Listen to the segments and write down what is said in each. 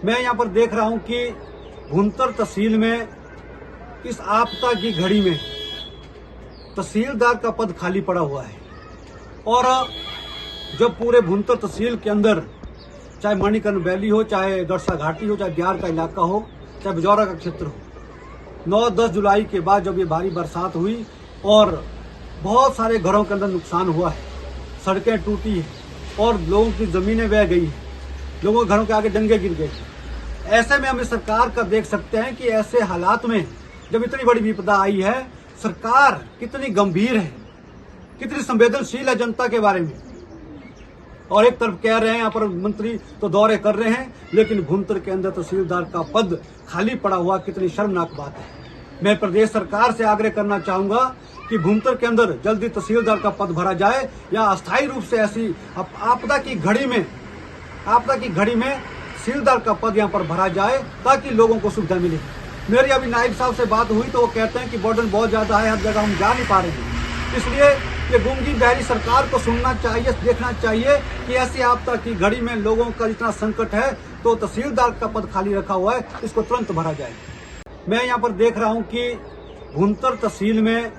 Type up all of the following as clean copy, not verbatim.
मैं यहाँ पर देख रहा हूँ कि भुंतर तहसील में इस आपदा की घड़ी में तहसीलदार का पद खाली पड़ा हुआ है और जब पूरे भुंतर तहसील के अंदर चाहे मणिकर्ण वैली हो, चाहे दरसा घाटी हो, चाहे ग्यार का इलाका हो, चाहे बिजौरा का क्षेत्र हो, 9-10 जुलाई के बाद जब ये भारी बरसात हुई और बहुत सारे घरों के अंदर नुकसान हुआ है, सड़कें टूटी है और लोगों की ज़मीनें बह गई है, लोगों के घरों के आगे डंगे गिर गए। ऐसे में हम इस सरकार का देख सकते हैं कि ऐसे हालात में जब इतनी बड़ी विपदा आई है, सरकार कितनी गंभीर है, कितनी संवेदनशील है जनता के बारे में। और एक तरफ कह रहे हैं यहाँ पर मंत्री तो दौरे कर रहे हैं, लेकिन भुंतर के अंदर तहसीलदार का पद खाली पड़ा हुआ कितनी शर्मनाक बात है। मैं प्रदेश सरकार से आग्रह करना चाहूंगा कि भुंतर के अंदर जल्दी तहसीलदार का पद भरा जाए या अस्थायी रूप से ऐसी आपदा की घड़ी में तहसीलदार का पद यहाँ पर भरा जाए ताकि लोगों को सुविधा मिले। मेरी अभी नायब साहब से बात हुई तो वो कहते हैं कि बर्डन बहुत ज्यादा है, हर जगह हम जा नहीं पा रहे हैं। इसलिए ये गूंगी बहरी सरकार को सुनना चाहिए, देखना चाहिए कि ऐसी आपदा की घड़ी में लोगों का इतना संकट है तो तहसीलदार का पद खाली रखा हुआ है, इसको तुरंत भरा जाए। मैं यहाँ पर देख रहा हूँ कि भुंतर तहसील में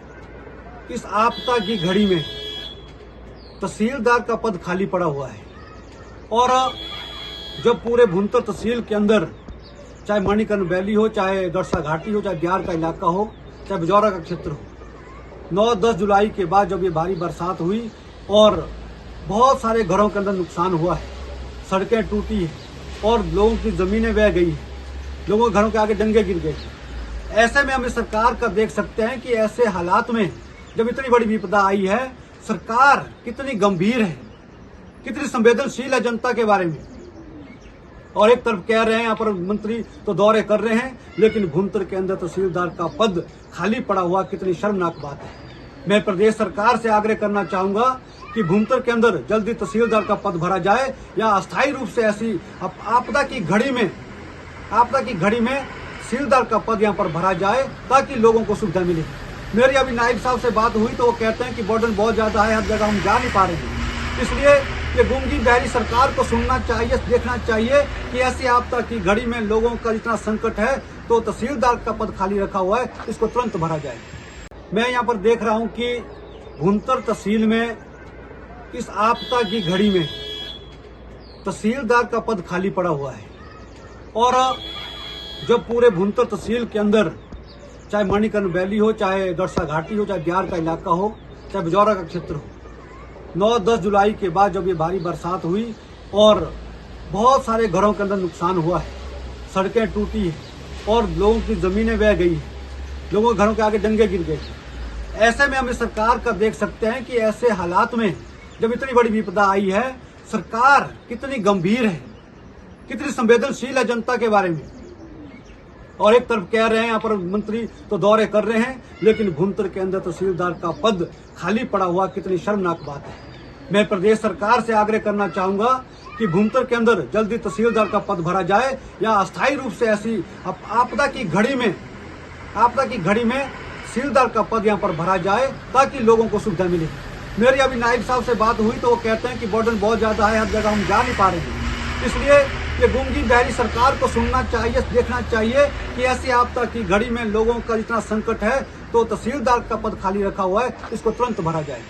इस आपदा की घड़ी में तहसीलदार का पद खाली पड़ा हुआ है और जब पूरे भुंतर तहसील के अंदर चाहे मणिकर्ण वैली हो, चाहे दरसा घाटी हो, चाहे ग्यार का इलाका हो, चाहे बिजौरा का क्षेत्र हो, 9-10 जुलाई के बाद जब ये भारी बरसात हुई और बहुत सारे घरों के अंदर नुकसान हुआ है, सड़कें टूटी है और लोगों की ज़मीनें बह गई है, लोगों के घरों के आगे डंगे गिर गए। ऐसे में हम इस सरकार का देख सकते हैं कि ऐसे हालात में जब इतनी बड़ी विपदा आई है, सरकार कितनी गंभीर है, कितनी संवेदनशील है जनता के बारे में। और एक तरफ कह रहे हैं यहाँ पर मंत्री तो दौरे कर रहे हैं, लेकिन भुंतर के अंदर तहसीलदार का पद खाली पड़ा हुआ कितनी शर्मनाक बात है। मैं प्रदेश सरकार से आग्रह करना चाहूंगा कि भुंतर के अंदर जल्दी तहसीलदार का पद भरा जाए या अस्थायी रूप से ऐसी आपदा की घड़ी में तहसीलदार का पद यहाँ पर भरा जाए ताकि लोगों को सुविधा मिले। मेरी अभी नायब साहब से बात हुई तो वो कहते हैं कि बर्डन बहुत ज्यादा है, हर जगह हम जा नहीं पा रहे हैं। इसलिए ये गूंगी बहरी सरकार को सुनना चाहिए, देखना चाहिए कि ऐसी आपदा की घड़ी में लोगों का इतना संकट है तो तहसीलदार का पद खाली रखा हुआ है, इसको तुरंत भरा जाए। मैं यहाँ पर देख रहा हूँ कि भुंतर तहसील में इस आपदा की घड़ी में तहसीलदार का पद खाली पड़ा हुआ है और जब पूरे भुंतर तहसील के अंदर चाहे मणिकर्ण वैली हो, चाहे दरसा घाटी हो, चाहे ग्यार का इलाका हो, चाहे बिजौरा का क्षेत्र हो, 9-10 जुलाई के बाद जब ये भारी बरसात हुई और बहुत सारे घरों के अंदर नुकसान हुआ है, सड़कें टूटी है और लोगों की ज़मीनें बह गई है, लोगों के घरों के आगे डंगे गिर गए। ऐसे में हम इस सरकार का देख सकते हैं कि ऐसे हालात में जब इतनी बड़ी विपदा आई है, सरकार कितनी गंभीर है, कितनी संवेदनशील है जनता के बारे में। और एक तरफ कह रहे हैं यहाँ पर मंत्री तो दौरे कर रहे हैं, लेकिन भुंतर के अंदर तहसीलदार का पद खाली पड़ा हुआ कितनी शर्मनाक बात है। मैं प्रदेश सरकार से आग्रह करना चाहूंगा कि भुंतर के अंदर जल्दी तहसीलदार का पद भरा जाए या अस्थायी रूप से ऐसी आपदा की घड़ी में तहसीलदार का पद यहाँ पर भरा जाए ताकि लोगों को सुविधा मिले। मेरी अभी नायब साहब से बात हुई तो वो कहते हैं कि बर्डन बहुत ज्यादा है, हर जगह हम जा नहीं पा रहे हैं। इसलिए ये गूंगी बहरी सरकार को सुनना चाहिए, देखना चाहिए कि ऐसी आपदा की घड़ी में लोगों का इतना संकट है तो तहसीलदार का पद खाली रखा हुआ है, इसको तुरंत भरा जाए।